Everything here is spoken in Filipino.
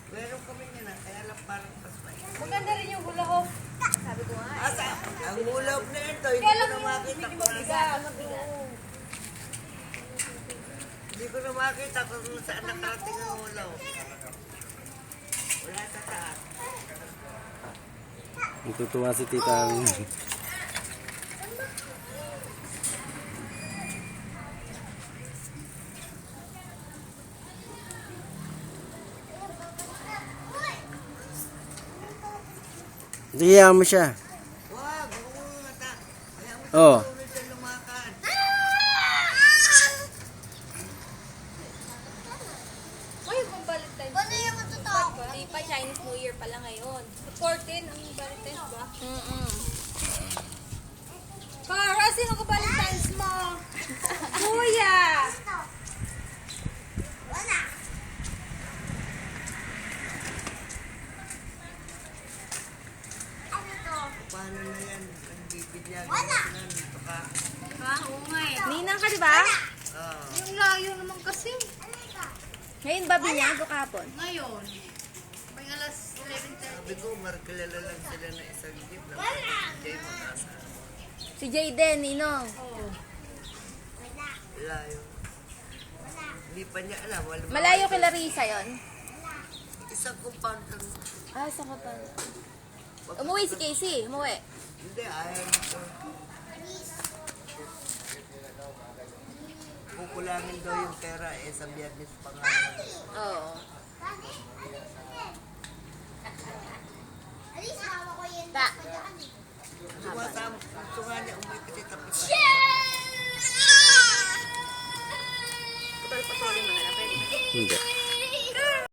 Meron kami nila, kaya lang parang pasmay. Maganda rin yung hula hoop. Sabi ko nga. Asa, ang hulog na ito, hindi Kaya ko lang na yung makita hindi kung mabigat. nasaan. Hindi ko na makita kung saan nakarating ang hulaw. Wala sa taas. Natutuwa si Tita. Diyan mo siya. Wag, huwag mo mata. Kaya mo Oh. tulad siya lumakad. Ay, kung Valentine's. Paano yung matutawag? Hindi pa, Chinese New Year pala ngayon. 14 ang Valentine's ba? Para, sino ka Valentine's mo? Kuya! Wala. Ano to? Paano na yan? Nagbibigyan. Wala. Dito ka. Ha, oo nga eh. Ninang ka, di ba? Oh. Yung layo naman kasi. Ano ito? Ngayon ba binyag o kahapon? Ngayon. May alas 11:30. Sabi ko, markilala lang sila na isang jeep. Wala. Hindi mo nasa. Si Jayden, Ninong. Wala. Layo. Wala. Hindi pa niya alam. Wala- Malayo kay Larissa yon. Isang compound lang. Ah, saan ka pa? Umuwi si Casey, umuwi. Hindi, ayaw nito. Kukulangin daw yung pera sa biyernes pa nga. Oo. Alis, hawa ko yun. Ta. Sumasama, gusto nga niya umipit tapos. Putol-putulin mo na lang, pwede. Hindi.